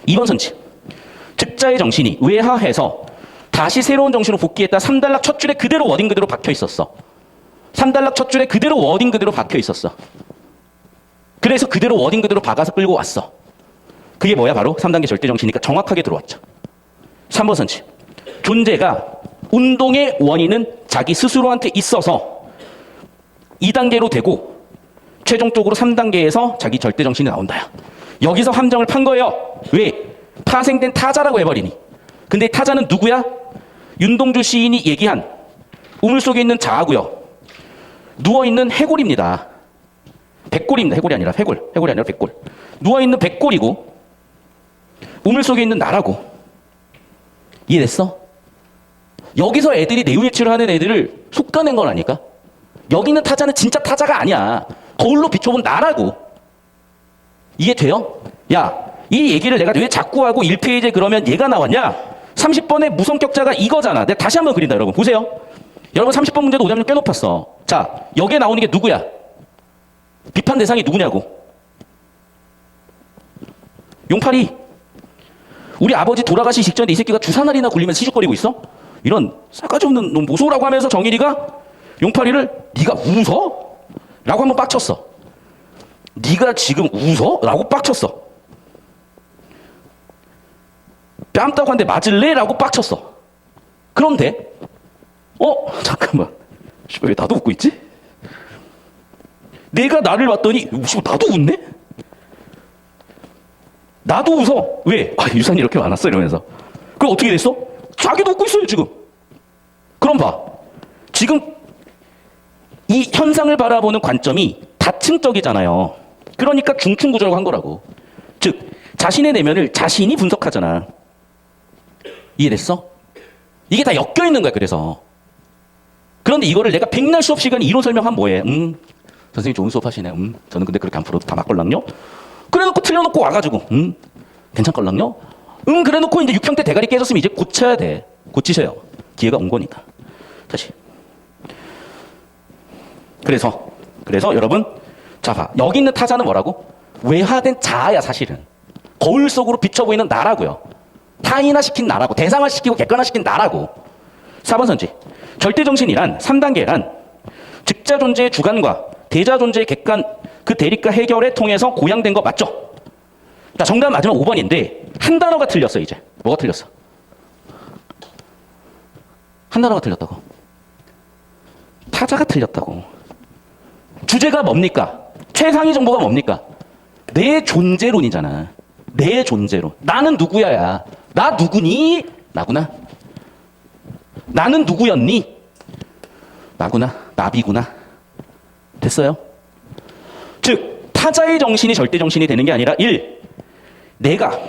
2번 선지. 즉자의 정신이 외하해서 다시 새로운 정신으로 복귀했다. 3단락 첫 줄에 그대로 워딩 그대로 박혀 있었어. 3단락 첫 줄에 그대로 워딩 그대로 박혀 있었어. 그래서 그대로 워딩 그대로 박아서 끌고 왔어. 그게 뭐야? 바로 3단계 절대정신이니까 정확하게 들어왔죠. 3번 선지. 존재가 운동의 원인은 자기 스스로한테 있어서 2단계로 되고 최종적으로 3단계에서 자기 절대정신이 나온다요. 여기서 함정을 판 거예요. 왜? 파생된 타자라고 해버리니. 근데 타자는 누구야? 윤동주 시인이 얘기한 우물 속에 있는 자아고요. 누워있는 해골입니다. 백골입니다. 해골이 아니라 백골. 누워있는 백골이고 우물 속에 있는 나라고. 이해됐어? 여기서 애들이 내용일치를 하는 애들을 속가낸 거라니까. 여기 있는 타자는 진짜 타자가 아니야. 거울로 비춰본 나라고. 이해돼요? 야, 이 얘기를 내가 왜 자꾸 하고 1페이지에 그러면 얘가 나왔냐? 30번의 무성격자가 이거잖아. 내가 다시 한번 그린다, 여러분. 보세요. 여러분 30번 문제도 오답률 꽤 높았어. 자, 여기에 나오는 게 누구야? 비판 대상이 누구냐고. 용팔이. 우리 아버지 돌아가시 직전에 이 새끼가 주사날이나 굴리면서 시죽거리고 있어? 이런 싸가지 없는 놈 모소라고 하면서 정일이가 용팔이를 네가 웃어? 라고 한번 빡쳤어. 네가 지금 웃어? 라고 빡쳤어. 뺨따고 한 대 맞을래? 라고 빡쳤어. 그런데 잠깐만. 왜 나도 웃고 있지? 내가 나를 봤더니 나도 웃네? 나도 웃어. 왜? 유산이 이렇게 많았어 이러면서. 그럼 어떻게 됐어? 자기도 웃고 있어요 지금. 그럼 봐. 지금 이 현상을 바라보는 관점이 다층적이잖아요. 그러니까 중충구조라고 한 거라고. 즉 자신의 내면을 자신이 분석하잖아. 이해됐어? 이게 다 엮여 있는 거야. 그래서 그런데 이거를 내가 백날 수업 시간에 이론 설명하면 뭐해? 선생님 좋은 수업 하시네. 저는 근데 그렇게 안 풀어도 다 맞걸랑요? 그래놓고 틀려놓고 와가지고, 괜찮걸랑요? 그래놓고 이제 6평 때 대가리 깨졌으면 이제 고쳐야 돼. 고치셔요. 기회가 온 거니까. 다시. 그래서 여러분, 자, 봐. 여기 있는 타자는 뭐라고? 외화된 자아야, 사실은. 거울 속으로 비쳐 보이는 나라고요. 타인화시킨 나라고. 대상화시키고 객관화시킨 나라고. 4번 선지. 절대정신이란 3단계란 즉자 존재의 주관과 대자 존재의 객관, 그 대립과 해결에 통해서 고양된 거 맞죠? 자, 정답 마지막 5번인데 한 단어가 틀렸어. 이제 뭐가 틀렸어? 한 단어가 틀렸다고. 타자가 틀렸다고. 주제가 뭡니까? 최상위 정보가 뭡니까? 내 존재론이잖아. 내 존재론. 나는 누구야야. 나 누구니? 나구나. 나는 누구였니? 나구나. 나비구나. 됐어요? 즉 타자의 정신이 절대정신이 되는 게 아니라 1. 내가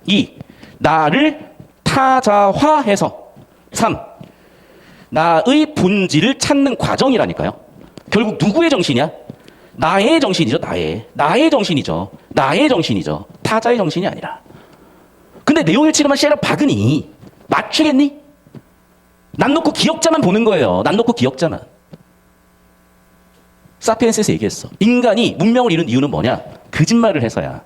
2. 나를 타자화해서 3. 나의 본질을 찾는 과정이라니까요. 결국 누구의 정신이야? 나의 정신이죠. 나의 정신이죠. 나의 정신이죠. 타자의 정신이 아니라. 근데 내용일치로만 씨를 박으니 맞추겠니? 난 놓고 기억자만 보는 거예요. 난 놓고 기억자만. 사피엔스에서 얘기했어. 인간이 문명을 이룬 이유는 뭐냐? 거짓말을 해서야.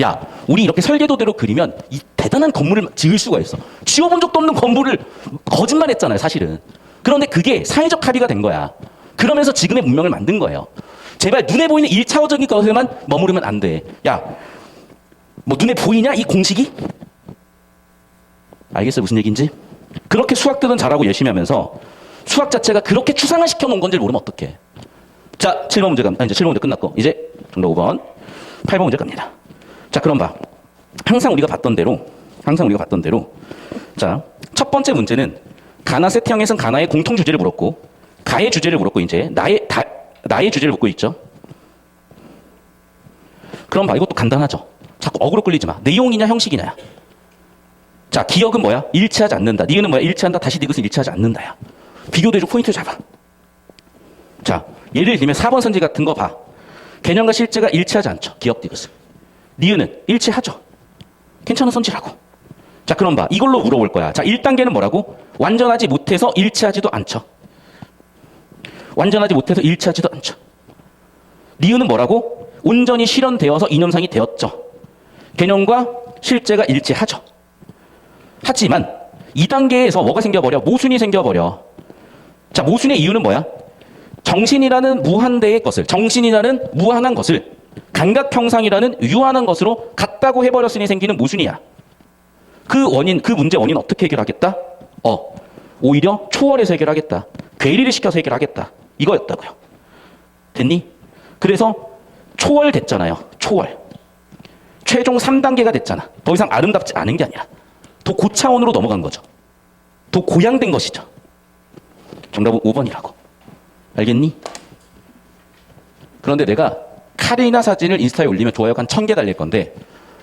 야, 우리 이렇게 설계도대로 그리면 이 대단한 건물을 지을 수가 있어. 지어본 적도 없는 건물을 거짓말했잖아요, 사실은. 그런데 그게 사회적 합의가 된 거야. 그러면서 지금의 문명을 만든 거예요. 제발 눈에 보이는 1차원적인 것에만 머무르면 안 돼. 야, 뭐 눈에 보이냐? 이 공식이? 알겠어요, 무슨 얘기인지? 그렇게 수학들은 잘하고 열심히 하면서 수학 자체가 그렇게 추상화시켜 놓은 건지 모르면 어떡해. 자, 7번 문제 이제 7번 문제 끝났고 이제 정답 5번 8번 문제 갑니다. 자, 그럼 봐. 항상 우리가 봤던 대로 자, 첫 번째 문제는 가나 세트형에서는 가나의 공통 주제를 물었고 가의 주제를 물었고 이제 나의 주제를 묻고 있죠. 그럼 봐, 이것도 간단하죠. 자꾸 어그로 끌리지 마. 내용이냐 형식이냐야. 자, 기억은 뭐야? 일치하지 않는다. 니은은 뭐야? 일치한다. 다시 니귿은 일치하지 않는다야. 비교대조 포인트 잡아. 자, 예를 들면 4번 선지 같은 거 봐. 개념과 실제가 일치하지 않죠. 기억 니귿은. 니은은 일치하죠. 괜찮은 선지라고. 자, 그럼 봐. 이걸로 물어볼 거야. 자, 1단계는 뭐라고? 완전하지 못해서 일치하지도 않죠. 완전하지 못해서 일치하지도 않죠. 니은은 뭐라고? 온전히 실현되어서 이념상이 되었죠. 개념과 실제가 일치하죠. 하지만 2단계에서 뭐가 생겨버려? 모순이 생겨버려. 자, 모순의 이유는 뭐야? 정신이라는 무한대의 것을, 정신이라는 무한한 것을 감각형상이라는 유한한 것으로 같다고 해버렸으니 생기는 모순이야. 그 원인, 그 문제 원인 어떻게 해결하겠다? 오히려 초월해서 해결하겠다. 괴리를 시켜서 해결하겠다. 이거였다고요. 됐니? 그래서 초월됐잖아요. 초월. 최종 3단계가 됐잖아. 더 이상 아름답지 않은 게 아니라 더 고차원으로 넘어간 거죠. 더 고양된 것이죠. 정답은 5번이라고. 알겠니? 그런데 내가 카리나 사진을 인스타에 올리면 좋아요가 한 1000개 달릴 건데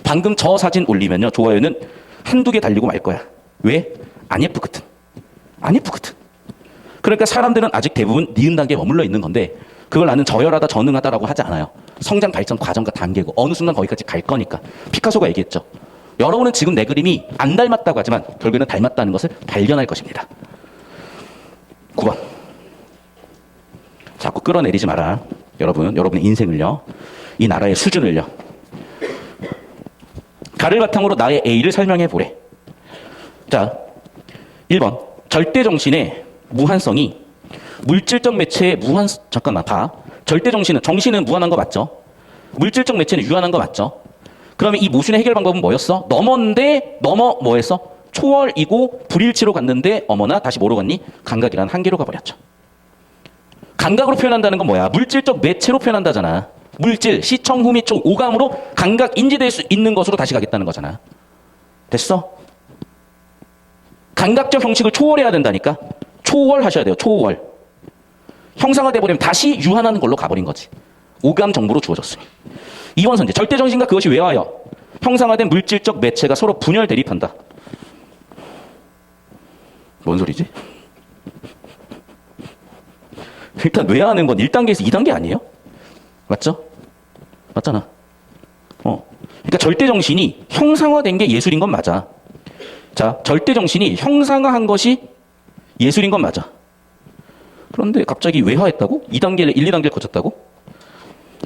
방금 저 사진 올리면요 좋아요는 한두 개 달리고 말 거야. 왜? 안 예쁘거든. 안 예쁘거든. 그러니까 사람들은 아직 대부분 니은 단계에 머물러 있는 건데 그걸 나는 저열하다 전능하다라고 하지 않아요. 성장 발전 과정과 단계고 어느 순간 거기까지 갈 거니까. 피카소가 얘기했죠. 여러분은 지금 내 그림이 안 닮았다고 하지만 결국에는 닮았다는 것을 발견할 것입니다. 9번. 자꾸 끌어내리지 마라. 여러분의 인생을요. 이 나라의 수준을요. 가를 바탕으로 나의 A를 설명해 보래. 자, 1번. 절대정신의 무한성이 물질적 매체의 잠깐만 봐. 정신은 무한한 거 맞죠? 물질적 매체는 유한한 거 맞죠? 그러면 이 모순의 해결 방법은 뭐였어? 넘어 뭐했어? 초월이고 불일치로 갔는데 어머나 다시 뭐로 갔니? 감각이라는 한계로 가버렸죠. 감각으로 표현한다는 건 뭐야? 물질적 매체로 표현한다잖아. 물질, 시청, 후, 미, 촉, 오감으로 감각, 인지될 수 있는 것으로 다시 가겠다는 거잖아. 됐어? 감각적 형식을 초월해야 된다니까? 초월하셔야 돼요. 초월. 형상화돼 버리면 다시 유한하는 걸로 가버린 거지. 오감 정보로 주어졌으니. 2번 선제. 절대정신과 그것이 외화여 형상화된 물질적 매체가 서로 분열 대립한다. 뭔 소리지? 일단 외화하는 건 1단계에서 2단계 아니에요? 맞죠? 맞잖아. 그러니까 절대정신이 형상화된 게 예술인 건 맞아. 자, 절대정신이 형상화한 것이 예술인 건 맞아. 그런데 갑자기 외화했다고? 2단계를 1, 2단계를 거쳤다고?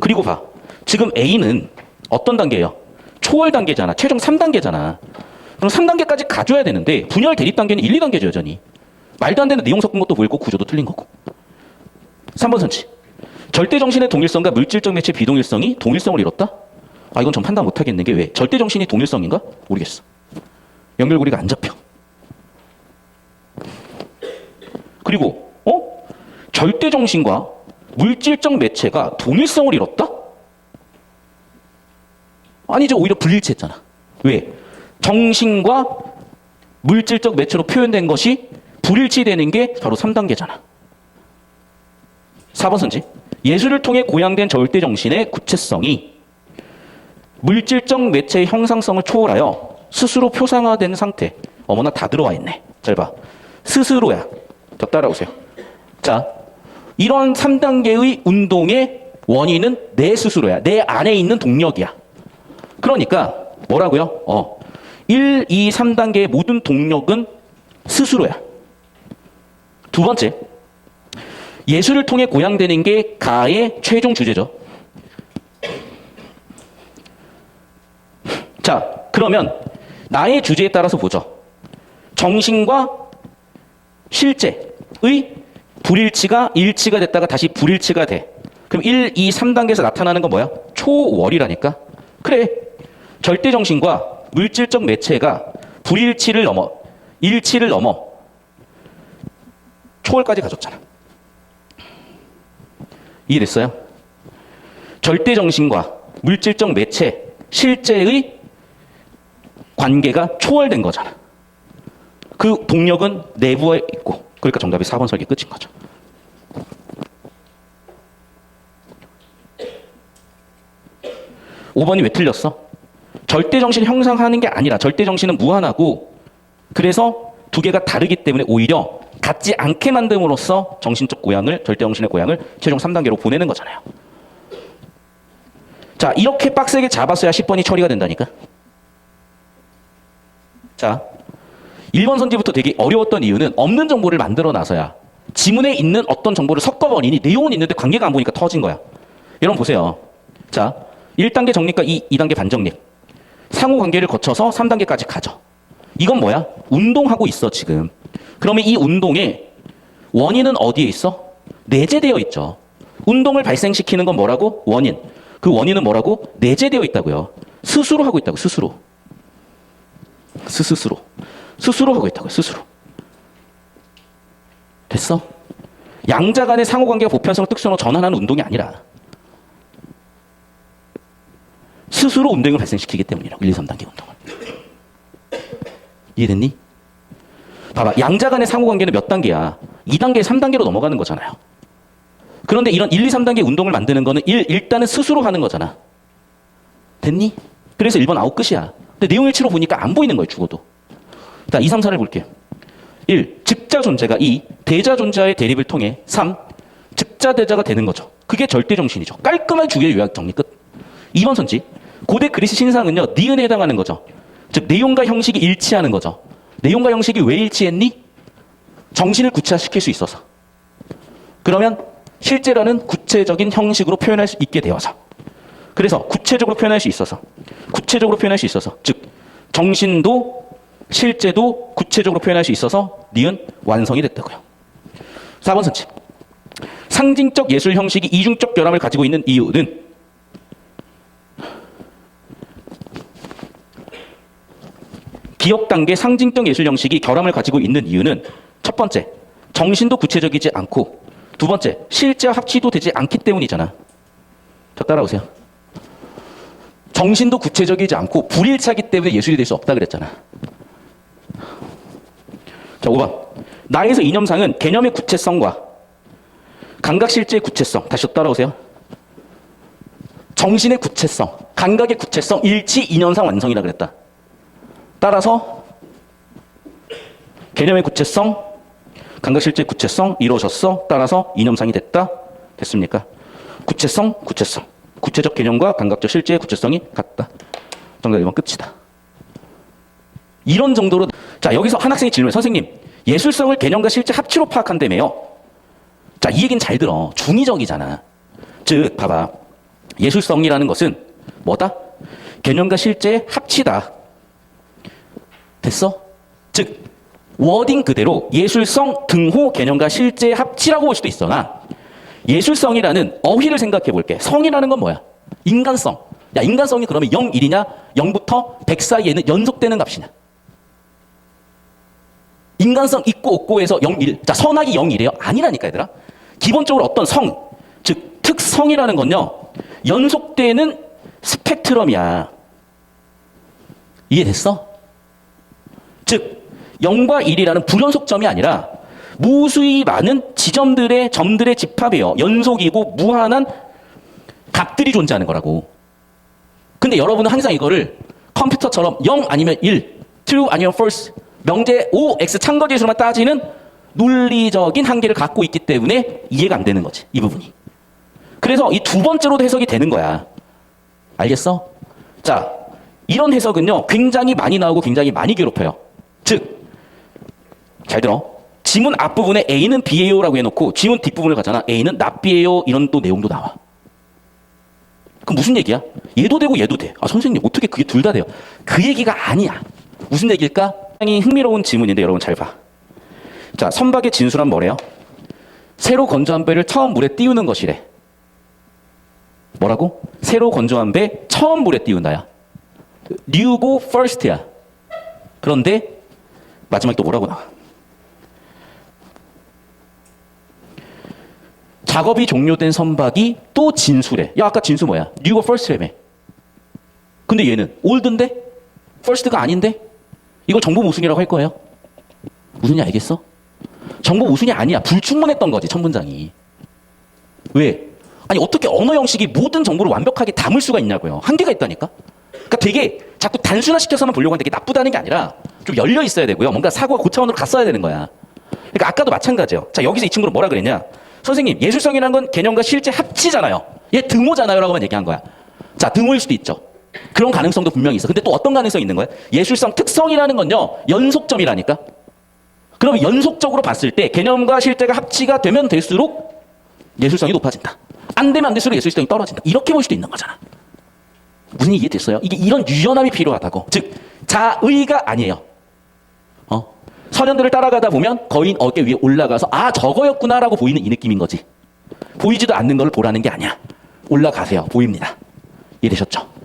그리고 봐. 지금 A는 어떤 단계예요? 초월 단계잖아. 최종 3단계잖아. 그럼 3단계까지 가줘야 되는데 분열 대립 단계는 1, 2단계죠, 여전히. 말도 안 되는 내용 섞은 것도 보이고 구조도 틀린 거고. 3번 선치. 절대정신의 동일성과 물질적 매체 비동일성이 동일성을 이뤘다? 아, 이건 전 판단 못하겠는 게 왜? 절대정신이 동일성인가? 모르겠어. 연결고리가 안 잡혀. 그리고 절대정신과 물질적 매체가 동일성을 이뤘다? 아니죠. 오히려 불일치했잖아. 왜? 정신과 물질적 매체로 표현된 것이 불일치되는 게 바로 3단계잖아. 4번 선지. 예술을 통해 고양된 절대정신의 구체성이 물질적 매체의 형상성을 초월하여 스스로 표상화된 상태. 어머나 다 들어와 있네. 잘 봐. 스스로야. 저 따라오세요. 자, 이런 3단계의 운동의 원인은 내 스스로야. 내 안에 있는 동력이야. 그러니까 뭐라고요? 1, 2, 3단계의 모든 동력은 스스로야. 두 번째, 예술을 통해 고양되는 게 가의 최종 주제죠. 자, 그러면 나의 주제에 따라서 보죠. 정신과 실제의 불일치가 일치가 됐다가 다시 불일치가 돼. 그럼 1, 2, 3단계에서 나타나는 건 뭐야? 초월이라니까. 그래. 절대정신과 물질적 매체가 불일치를 넘어 일치를 넘어 초월까지 가졌잖아. 이해됐어요? 절대정신과 물질적 매체, 실제의 관계가 초월된 거잖아. 그 동력은 내부에 있고. 그러니까 정답이 4번 설계 끝인 거죠. (5번이) 왜 틀렸어? 절대정신 형상하는 게 아니라 절대정신은 무한하고 그래서 두 개가 다르기 때문에 오히려 같지 않게 만듦으로써 정신적 고양을, 절대정신의 고양을 최종 3단계로 보내는 거잖아요. 자, 이렇게 빡세게 잡았어야 10번이 처리가 된다니까. 자, 1번 선지부터 되게 어려웠던 이유는 없는 정보를 만들어 놔서야. 지문에 있는 어떤 정보를 섞어버리니 내용은 있는데 관계가 안 보니까 터진 거야. 여러분 보세요. 자, 1단계 정립과 2단계 반정립. 상호관계를 거쳐서 3단계까지 가죠. 이건 뭐야? 운동하고 있어 지금. 그러면 이 운동의 원인은 어디에 있어? 내재되어 있죠. 운동을 발생시키는 건 뭐라고? 원인. 그 원인은 뭐라고? 내재되어 있다고요. 스스로 하고 있다고. 스스로. 스스로 하고 있다고요. 스스로. 됐어? 양자 간의 상호관계가 보편성을 특성으로 전환하는 운동이 아니라 스스로 운동을 발생시키기 때문이라고. 1, 2, 3단계 운동을. 이해됐니? 봐봐. 양자 간의 상호관계는 몇 단계야? 2단계, 3단계로 넘어가는 거잖아요. 그런데 이런 1, 2, 3단계 운동을 만드는 거는 일단은 스스로 하는 거잖아. 됐니? 그래서 1번 아웃 끝이야. 근데 내용 일치로 보니까 안 보이는 거예요. 죽어도. 자, 2, 3, 4를 볼게요. 1. 즉자 존재가 2. 대자 존재의 대립을 통해 3. 즉자 대자가 되는 거죠. 그게 절대정신이죠. 깔끔한 주의 요약 정리 끝. 2번 선지. 고대 그리스 신상은요. 니은에 해당하는 거죠. 즉 내용과 형식이 일치하는 거죠. 내용과 형식이 왜 일치했니? 정신을 구체화시킬 수 있어서. 그러면 실제라는 구체적인 형식으로 표현할 수 있게 되어서. 그래서 구체적으로 표현할 수 있어서. 즉 정신도 실제도 구체적으로 표현할 수 있어서 니은 완성이 됐다고요. 4번 선치. 상징적 예술 형식이 이중적 결함을 가지고 있는 이유는 기억 단계 상징적 예술 형식이 결함을 가지고 있는 이유는 첫 번째, 정신도 구체적이지 않고 두 번째, 실제와 합치도 되지 않기 때문이잖아. 자, 따라오세요. 정신도 구체적이지 않고 불일치하기 때문에 예술이 될 수 없다 그랬잖아. 자, 5번. 나에서 이념상은 개념의 구체성과 감각실제의 구체성. 다시 따라오세요. 정신의 구체성, 감각의 구체성, 일치, 이념상 완성이라 그랬다. 따라서 개념의 구체성, 감각실제 구체성 이루어졌어. 따라서 이념상이 됐다. 됐습니까? 구체성. 구체적 개념과 감각적 실제의 구체성이 같다. 정답 1번 끝이다. 이런 정도로. 자, 여기서 한 학생이 질문해. 선생님, 예술성을 개념과 실제 합치로 파악한다며요. 자, 이 얘기는 잘 들어. 중의적이잖아. 즉, 봐봐. 예술성이라는 것은 뭐다? 개념과 실제의 합치다. 됐어? 즉, 워딩 그대로 예술성 등호 개념과 실제의 합치라고 볼 수도 있으나 예술성이라는 어휘를 생각해 볼게. 성이라는 건 뭐야? 인간성. 야, 인간성이 그러면 0, 1이냐? 0부터 100 사이에는 연속되는 값이냐? 인간성 있고 없고에서 0, 1. 자, 선악이 0, 1이에요? 아니라니까, 얘들아. 기본적으로 어떤 성, 즉 특성이라는 건요, 연속되는 스펙트럼이야. 이해됐어? 즉 0과 1이라는 불연속점이 아니라 무수히 많은 지점들의 점들의 집합이에요. 연속이고 무한한 값들이 존재하는 거라고. 근데 여러분은 항상 이거를 컴퓨터처럼 0 아니면 1, true 아니면 false, 명제 O, X 참거지수로만 따지는 논리적인 한계를 갖고 있기 때문에 이해가 안 되는 거지, 이 부분이. 그래서 이 두 번째로도 해석이 되는 거야. 알겠어? 자, 이런 해석은요, 굉장히 많이 나오고 굉장히 많이 괴롭혀요. 즉, 잘 들어. 지문 앞부분에 A는 B예요라고 해놓고 지문 뒷부분을 가잖아. A는 not B예요. 이런 또 내용도 나와. 그럼 무슨 얘기야? 얘도 되고 얘도 돼. 아, 선생님, 어떻게 그게 둘 다 돼요? 그 얘기가 아니야. 무슨 얘기일까? 굉장히 흥미로운 지문인데 여러분 잘 봐. 자, 선박의 진수란 뭐래요? 새로 건조한 배를 처음 물에 띄우는 것이래. 뭐라고? 새로 건조한 배 처음 물에 띄운다야. 뉴고 first야. 그런데 마지막에 또 뭐라고 나와? 작업이 종료된 선박이 또 진수래. 야, 아까 진수 뭐야? 뉴고 first라며. 근데 얘는 올드인데? first가 아닌데? 이걸 정보 모순이라고 할 거예요. 무슨지 알겠어? 정보 모순이 아니야. 불충분했던 거지, 첫 문장이. 왜? 아니, 어떻게 언어 형식이 모든 정보를 완벽하게 담을 수가 있냐고요. 한계가 있다니까? 그러니까 되게 자꾸 단순화시켜서만 보려고 하는데 이게 나쁘다는 게 아니라 좀 열려 있어야 되고요. 뭔가 사고가 고차원으로 갔어야 되는 거야. 그러니까 아까도 마찬가지예요. 자, 여기서 이 친구는 뭐라 그랬냐? 선생님, 예술성이라는 건 개념과 실제 합치잖아요. 얘 등호잖아요. 라고만 얘기한 거야. 자, 등호일 수도 있죠. 그런 가능성도 분명히 있어. 근데 또 어떤 가능성이 있는 거야? 예술성 특성이라는 건요, 연속점이라니까? 그러면 연속적으로 봤을 때 개념과 실제가 합치가 되면 될수록 예술성이 높아진다. 안 되면 안 될수록 예술성이 떨어진다. 이렇게 볼 수도 있는 거잖아. 무슨 얘기 됐어요? 이게 이런 유연함이 필요하다고. 즉, 자의가 아니에요. 선현들을 따라가다 보면 거인 어깨 위에 올라가서 아, 저거였구나라고 보이는 이 느낌인 거지. 보이지도 않는 걸 보라는 게 아니야. 올라가세요. 보입니다. 이해되셨죠?